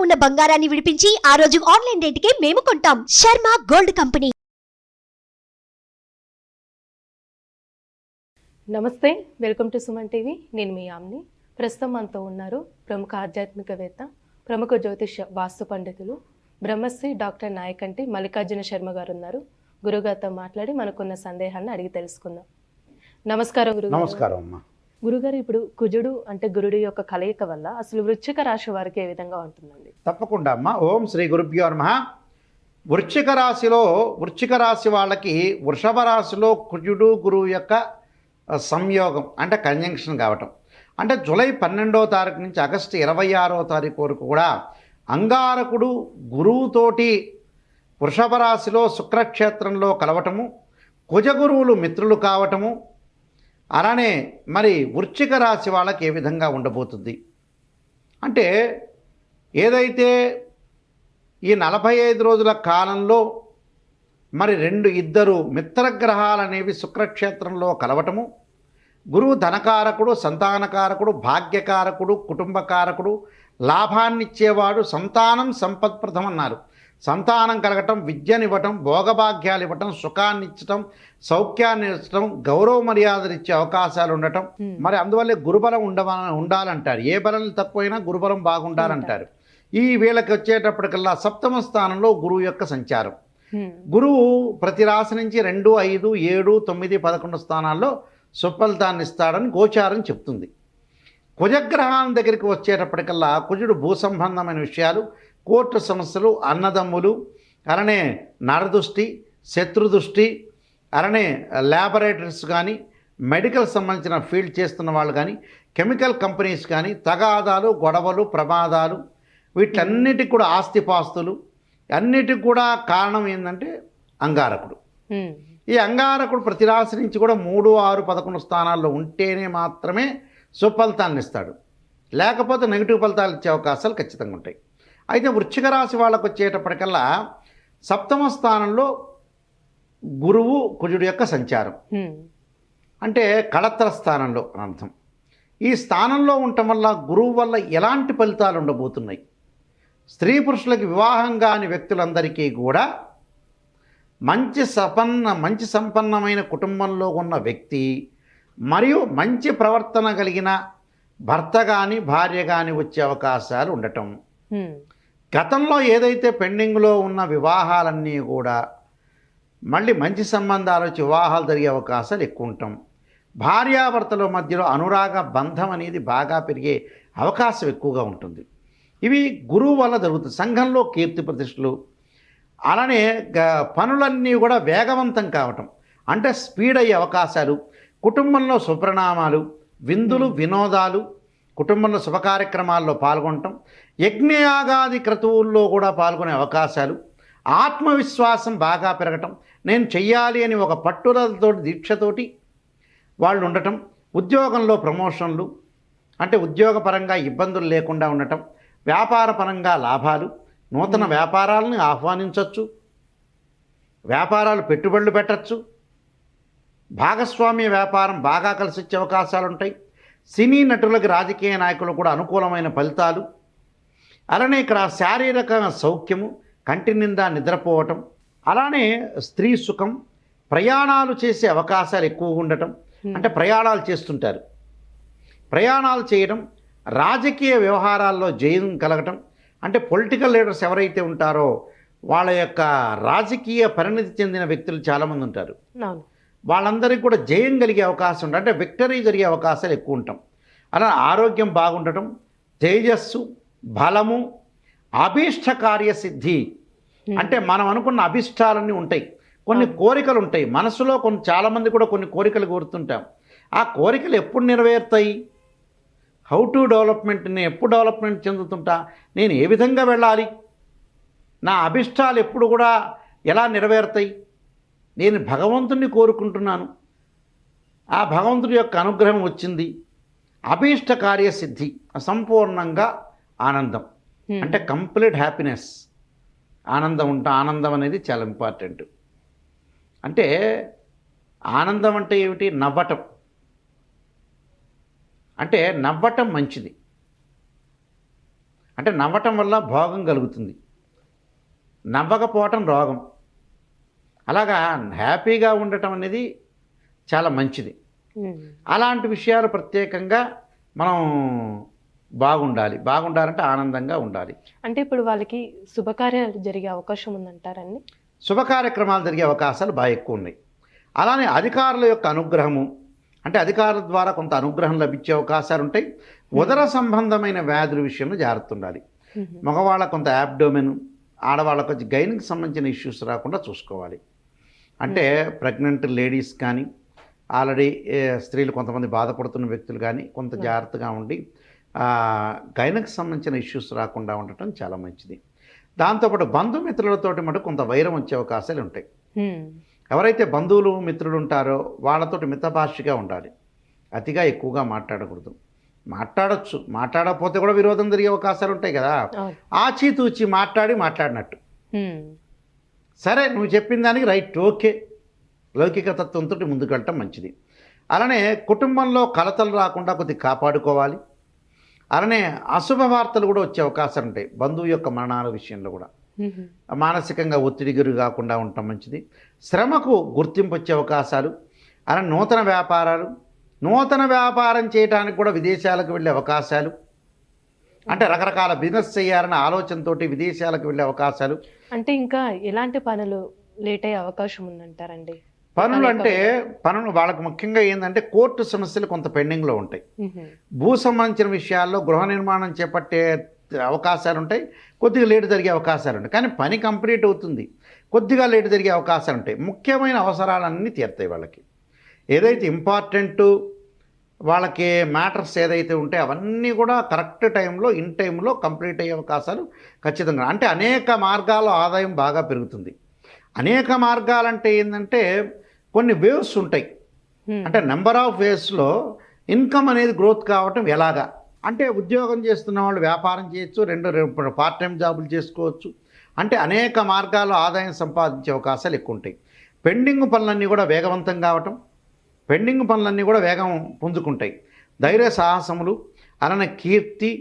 ఉన్న బంగారాన్ని విడిపించి ఆ రోజు ఆన్లైన్ రేటుకే మేము కొంటాం. Sharma gold company. నమస్తే, వెల్కమ్ టు సుమన్ టీవీ. నేను మీ ఆమ్ని. ప్రస్తుతం మనతో ఉన్నారు ప్రముఖ ఆధ్యాత్మికవేత్త, ప్రముఖ జ్యోతిష వాస్తు పండితులు, బ్రహ్మశ్రీ డాక్టర్ నాయకంటి మల్లికార్జున శర్మ గారు ఉన్నారు. గురుగారితో మాట్లాడి మనకున్న సందేహాలను అడిగి తెలుసుకుందాం. నమస్కారం గురుగారు. నమస్కారం అమ్మా. గురుగారు, ఇప్పుడు కుజుడు అంటే గురుడు యొక్క కలయిక వల్ల అసలు వృశ్చిక రాశి వారికి ఏ విధంగా ఉంటుందండి? తప్పకుండా అమ్మా. ఓం శ్రీ గురుభ్యో నమః. వృశ్చిక రాశి వాళ్ళకి వృషభ రాశిలో కుజుడు గురువు యొక్క సంయోగం అంటే కంజంక్షన్ కావటం, అంటే జూలై 12వ తారీఖు నుంచి ఆగస్టు 26వ తారీఖు వరకు కూడా అంగారకుడు గురువుతోటి వృషభ రాశిలో శుక్రక్షేత్రంలో కలవటము, కుజగురువులు మిత్రులు కావటము, అలానే మరి వృశ్చిక రాశి వాళ్ళకి ఏ విధంగా ఉండబోతుంది అంటే, ఏదైతే ఈ 45 రోజుల కాలంలో మరి ఇద్దరు మిత్రగ్రహాలు అనేవి శుక్రక్షేత్రంలో కలవటము, గురువు ధనకారకుడు, సంతానకారకుడు, భాగ్యకారకుడు, కుటుంబకారకుడు, లాభాన్నిచ్చేవాడు, సంతానం సంపత్ప్రదం అన్నారు. సంతానం కలగటం, విద్యనివ్వటం, భోగభాగ్యాలు ఇవ్వటం, సుఖాన్ని ఇచ్చటం, సౌఖ్యాన్ని ఇచ్చటం, గౌరవ మర్యాదలు ఇచ్చే అవకాశాలు ఉండటం. మరి అందువల్లే గురుబలం ఉండాలంటారు. ఏ బలం తక్కువైనా గురుబలం బాగుండాలంటారు. ఈ వీళ్ళకి వచ్చేటప్పటికల్లా సప్తమ స్థానంలో గురువు యొక్క సంచారం. గురువు ప్రతి రాశి నుంచి 2, 5, 7, 9, 11 స్థానాల్లో సుఫలితాన్ని ఇస్తాడని గోచారం చెప్తుంది. కుజగ్రహాల దగ్గరికి వచ్చేటప్పటికల్లా కుజుడు భూ సంబంధమైన విషయాలు, కోర్టు సమస్యలు, అన్నదమ్ములు, అలానే నరదృష్టి, శత్రుదృష్టి, అలానే ల్యాబొరేటరీస్ కానీ, మెడికల్ సంబంధించిన ఫీల్డ్ చేస్తున్న వాళ్ళు కానీ, కెమికల్ కంపెనీస్ కానీ, తగాదాలు, గొడవలు, ప్రమాదాలు, వీటన్నిటికి కూడా ఆస్తిపాస్తులు, అన్నిటికి కూడా కారణం ఏంటంటే అంగారకుడు. ఈ అంగారకుడు ప్రతి రాశి నుంచి కూడా 3, 6, 11 స్థానాల్లో ఉంటేనే మాత్రమే సుఫలితాన్ని ఇస్తాడు, లేకపోతే నెగిటివ్ ఫలితాలు ఇచ్చే అవకాశాలు ఖచ్చితంగా ఉంటాయి. అయితే వృశ్చిక రాశి వాళ్ళకు వచ్చేటప్పటికల్లా సప్తమ స్థానంలో గురువు కుజుడు యొక్క సంచారం, అంటే కళత్ర స్థానంలో అర్థం. ఈ స్థానంలో ఉండటం వల్ల గురువు వల్ల ఎలాంటి ఫలితాలు ఉండబోతున్నాయి? స్త్రీ పురుషులకి వివాహం కాని వ్యక్తులందరికీ కూడా మంచి సంపన్నమైన కుటుంబంలో ఉన్న వ్యక్తి మరియు మంచి ప్రవర్తన కలిగిన భర్త కానీ భార్య కానీ వచ్చే అవకాశాలు ఉండటం, గతంలో ఏదైతే పెండింగ్లో ఉన్న వివాహాలన్నీ కూడా మళ్ళీ మంచి సంబంధాలు వచ్చి వివాహాలు జరిగే అవకాశాలు ఎక్కువ ఉంటాం, భార్యాభర్తల మధ్యలో అనురాగ బంధం అనేది బాగా పెరిగే అవకాశం ఎక్కువగా ఉంటుంది. ఇవి గురువు వల్ల జరుగుతుంది. సంఘంలో కీర్తి ప్రతిష్టలు, అలానే పనులన్నీ కూడా వేగవంతం కావటం, అంటే స్పీడ్ అయ్యే అవకాశాలు, కుటుంబంలో సుపరిణామాలు, విందులు, వినోదాలు, కుటుంబంలో శుభ కార్యక్రమాల్లో పాల్గొనటం, యజ్ఞయాగాది క్రతువుల్లో కూడా పాల్గొనే అవకాశాలు, ఆత్మవిశ్వాసం బాగా పెరగటం, నేను చెయ్యాలి అని ఒక పట్టుదలతో దీక్షతోటి వాళ్ళు ఉండటం, ఉద్యోగంలో ప్రమోషన్లు, అంటే ఉద్యోగపరంగా ఇబ్బందులు లేకుండా ఉండటం, వ్యాపారపరంగా లాభాలు, నూతన వ్యాపారాలను ఆహ్వానించవచ్చు, వ్యాపారాలు పెట్టుబడులు పెట్టచ్చు, భాగస్వామ్య వ్యాపారం బాగా కలిసి వచ్చే అవకాశాలు ఉంటాయి. సినీ నటులకి, రాజకీయ నాయకులు కూడా అనుకూలమైన ఫలితాలు, అలానే ఇక్కడ శారీరక సౌఖ్యము, కంటి నిండా నిద్రపోవటం, అలానే స్త్రీ సుఖం, ప్రయాణాలు చేసే అవకాశాలు ఎక్కువగా ఉండటం, అంటే ప్రయాణాలు చేస్తుంటారు, ప్రయాణాలు చేయడం, రాజకీయ వ్యవహారాల్లో జయం కలగటం, అంటే పొలిటికల్ లీడర్స్ ఎవరైతే ఉంటారో వాళ్ళ యొక్క రాజకీయ పరిణతి చెందిన వ్యక్తులు చాలామంది ఉంటారు, వాళ్ళందరికీ కూడా జయం కలిగే అవకాశం ఉంటుంది, అంటే విక్టరీ జరిగే అవకాశాలు ఎక్కువ ఉంటాం. అలా ఆరోగ్యం బాగుండటం, తేజస్సు, బలము, అభీష్ట కార్యసిద్ధి, అంటే మనం అనుకున్న అభిష్టాలన్నీ ఉంటాయి, కొన్ని కోరికలు ఉంటాయి మనసులో, చాలామంది కూడా కొన్ని కోరికలు కోరుతుంటాం. ఆ కోరికలు ఎప్పుడు నెరవేరుతాయి? హౌ టు డెవలప్మెంట్, నేను ఎప్పుడు డెవలప్మెంట్ చెందుతుంటా, నేను ఏ విధంగా వెళ్ళాలి, నా అభిష్టాలు ఎప్పుడు కూడా ఎలా నెరవేరుతాయి, నేను భగవంతుణ్ణి కోరుకుంటున్నాను, ఆ భగవంతుడి యొక్క అనుగ్రహం వచ్చింది, అభీష్ట కార్యసిద్ధి, సంపూర్ణంగా ఆనందం, అంటే కంప్లీట్ హ్యాపీనెస్, ఆనందం అనేది చాలా ఇంపార్టెంట్. అంటే ఆనందం అంటే ఏమిటి? నవ్వటం, అంటే నవ్వటం మంచిది. అంటే నవ్వటం వల్ల భోగం కలుగుతుంది, నవ్వకపోవటం రోగం. అలాగా హ్యాపీగా ఉండటం అనేది చాలా మంచిది. అలాంటి విషయాలు ప్రత్యేకంగా మనం బాగుండాలంటే ఆనందంగా ఉండాలి. అంటే ఇప్పుడు వాళ్ళకి శుభకార్యాలు జరిగే అవకాశం ఉందంటారండి? శుభ కార్యక్రమాలు జరిగే అవకాశాలు బాగా ఎక్కువ ఉన్నాయి. అలానే అధికారుల యొక్క అనుగ్రహము, అంటే అధికారుల ద్వారా కొంత అనుగ్రహం లభించే అవకాశాలు ఉంటాయి. ఉదర సంబంధమైన వ్యాధుల విషయంలో జాగ్రత్త ఉండాలి. మగవాళ్ళకు కొంత యాబ్డోమెన్, ఆడవాళ్ళకు గైన్కి సంబంధించిన ఇష్యూస్ రాకుండా చూసుకోవాలి. అంటే ప్రెగ్నెంట్ లేడీస్ కానీ, ఆల్రెడీ స్త్రీలు కొంతమంది బాధపడుతున్న వ్యక్తులు కానీ కొంత జాగ్రత్తగా ఉండి గైనకు సంబంధించిన ఇష్యూస్ రాకుండా ఉండటం చాలా మంచిది. దాంతోపాటు బంధుమిత్రులతోటి మటు కొంత వైరం వచ్చే అవకాశాలు ఉంటాయి. ఎవరైతే బంధువులు మిత్రులు ఉంటారో వాళ్ళతోటి మితభాషిగా ఉండాలి, అతిగా ఎక్కువగా మాట్లాడకూడదు. మాట్లాడచ్చు, మాట్లాడకపోతే కూడా విరోధం జరిగే అవకాశాలు ఉంటాయి కదా. ఆచితూచి మాట్లాడినట్టు సరే నువ్వు చెప్పిన దానికి రైట్, ఓకే, లౌకిక తత్వంతో ముందుకు వెళ్ళటం మంచిది. అలానే కుటుంబంలో కలతలు రాకుండా కొద్దిగా కాపాడుకోవాలి. అలానే అశుభ వార్తలు కూడా వచ్చే అవకాశాలు ఉంటాయి. బంధువు యొక్క మరణాల విషయంలో కూడా మానసికంగా ఒత్తిడి గురి కాకుండా ఉండటం మంచిది. శ్రమకు గుర్తింపు వచ్చే అవకాశాలు, అలా నూతన వ్యాపారం చేయడానికి కూడా విదేశాలకు వెళ్ళే అవకాశాలు, అంటే రకరకాల బిజినెస్ చేయాలనే ఆలోచనతో విదేశాలకు వెళ్ళే అవకాశాలు. అంటే ఇంకా ఎలాంటి పనులు లేట్ అయ్యే అవకాశం ఉందంటారండి? పనులు వాళ్ళకు ముఖ్యంగా ఏంటంటే కోర్టు సమస్యలు కొంత పెండింగ్లో ఉంటాయి. భూ సంబంధించిన విషయాల్లో గృహ నిర్మాణం చేపట్టే అవకాశాలు ఉంటాయి, కొద్దిగా లేటు జరిగే అవకాశాలు ఉంటాయి. కానీ పని కంప్లీట్ అవుతుంది, కొద్దిగా లేటు జరిగే అవకాశాలు ఉంటాయి. ముఖ్యమైన అవసరాలన్నీ తీరుతాయి వాళ్ళకి. ఏదైతే ఇంపార్టెంట్ వాళ్ళకి మ్యాటర్స్ ఏదైతే ఉంటే అవన్నీ కూడా కరెక్ట్ టైంలో ఇన్ టైంలో కంప్లీట్ అయ్యే అవకాశాలు ఖచ్చితంగా. అంటే అనేక మార్గాల్లో ఆదాయం బాగా పెరుగుతుంది. అనేక మార్గాలంటే ఏంటంటే కొన్ని వేవ్స్ ఉంటాయి. అంటే నెంబర్ ఆఫ్ వేవ్స్లో ఇన్కమ్ అనేది గ్రోత్ కావటం ఎలాగా అంటే ఉద్యోగం చేస్తున్న వాళ్ళు వ్యాపారం చేయొచ్చు, రెండు పార్ట్ టైం జాబులు చేసుకోవచ్చు. అంటే అనేక మార్గాల్లో ఆదాయం సంపాదించే అవకాశాలు ఎక్కువ ఉంటాయి. పెండింగ్ పనులన్నీ కూడా వేగవంతం కావటం, పెండింగ్ పనులన్నీ కూడా వేగం పుంజుకుంటాయి. ధైర్య సాహసములు, అలానే కీర్తి,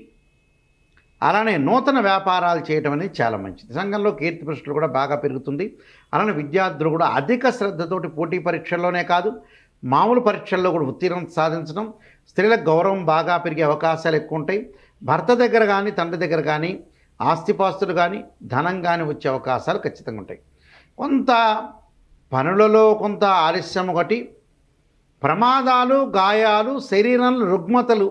అలానే నూతన వ్యాపారాలు చేయటం అనేది చాలా మంచిది. సంఘంలో కీర్తి ప్రశ్నలు కూడా బాగా పెరుగుతుంది. అలానే విద్యార్థులు కూడా అధిక శ్రద్ధతోటి పోటీ పరీక్షల్లోనే కాదు మామూలు పరీక్షల్లో కూడా ఉత్తీర్ణత సాధించడం, స్త్రీలకు గౌరవం బాగా పెరిగే అవకాశాలు ఎక్కువ ఉంటాయి. భర్త దగ్గర కానీ తండ్రి దగ్గర కానీ ఆస్తిపాస్తులు కానీ ధనం కానీ వచ్చే అవకాశాలు ఖచ్చితంగా ఉంటాయి. కొంత పనులలో కొంత ఆలస్యం, ఒకటి ప్రమాదాలు, గాయాలు, శరీరంలో రుగ్మతలు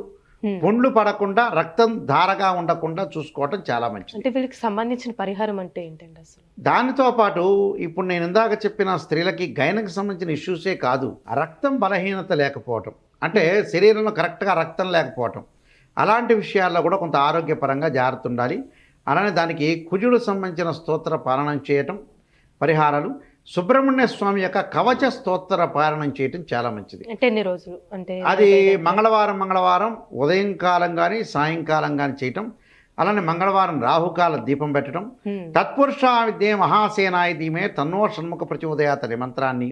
పుండ్లు పడకుండా రక్తం ధారగా ఉండకుండా చూసుకోవటం చాలా మంచిది. అంటే వీళ్ళకి సంబంధించిన పరిహారం అంటే ఏంటండి అసలు? దానితో పాటు ఇప్పుడు నేను ఇందాక చెప్పిన స్త్రీలకి గైనకు సంబంధించిన ఇష్యూసే కాదు, రక్తం బలహీనత లేకపోవటం, అంటే శరీరంలో కరెక్ట్గా రక్తం లేకపోవటం, అలాంటి విషయాల్లో కూడా కొంత ఆరోగ్యపరంగా జాగ్రత్త ఉండాలి. అలానే దానికి కుజుడు సంబంధించిన స్తోత్ర పాలనం చేయటం, పరిహారాలు, సుబ్రహ్మణ్య స్వామి యొక్క కవచ స్తోత్ర పాలనం చేయటం చాలా మంచిది. అంటే ఎన్ని రోజులు? అంటే అది మంగళవారం ఉదయం కాలం కానీ సాయంకాలం కానీ చేయటం. అలానే మంగళవారం రాహుకాల దీపం పెట్టడం. తత్పురుషా విద్యే మహాసేనాయ ధీమే తన్నో షణ్ముఖ ప్రచోదయాత్ అనే మంత్రాన్ని,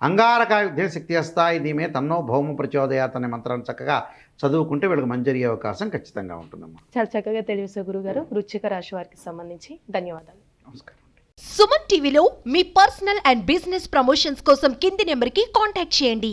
అంగారకాయ యుద్ధే శక్తి హస్తాయి ధీమే తన్నో భౌమ ప్రచోదయాత్ అనే మంత్రాన్ని చక్కగా చదువుకుంటే వీళ్ళకి మంచి జరిగే అవకాశం ఖచ్చితంగా ఉంటుందమ్మా. చాలా చక్కగా తెలియజేశారు గురుగారు. వృశ్చిక రాశి వారికి సంబంధించి ధన్యవాదాలు. నమస్కారం. సుమన్ టీవీలో మీ పర్సనల్ అండ్ బిజినెస్ ప్రమోషన్స్ కోసం కింది నెంబర్కి కాంటాక్ట్ చేయండి.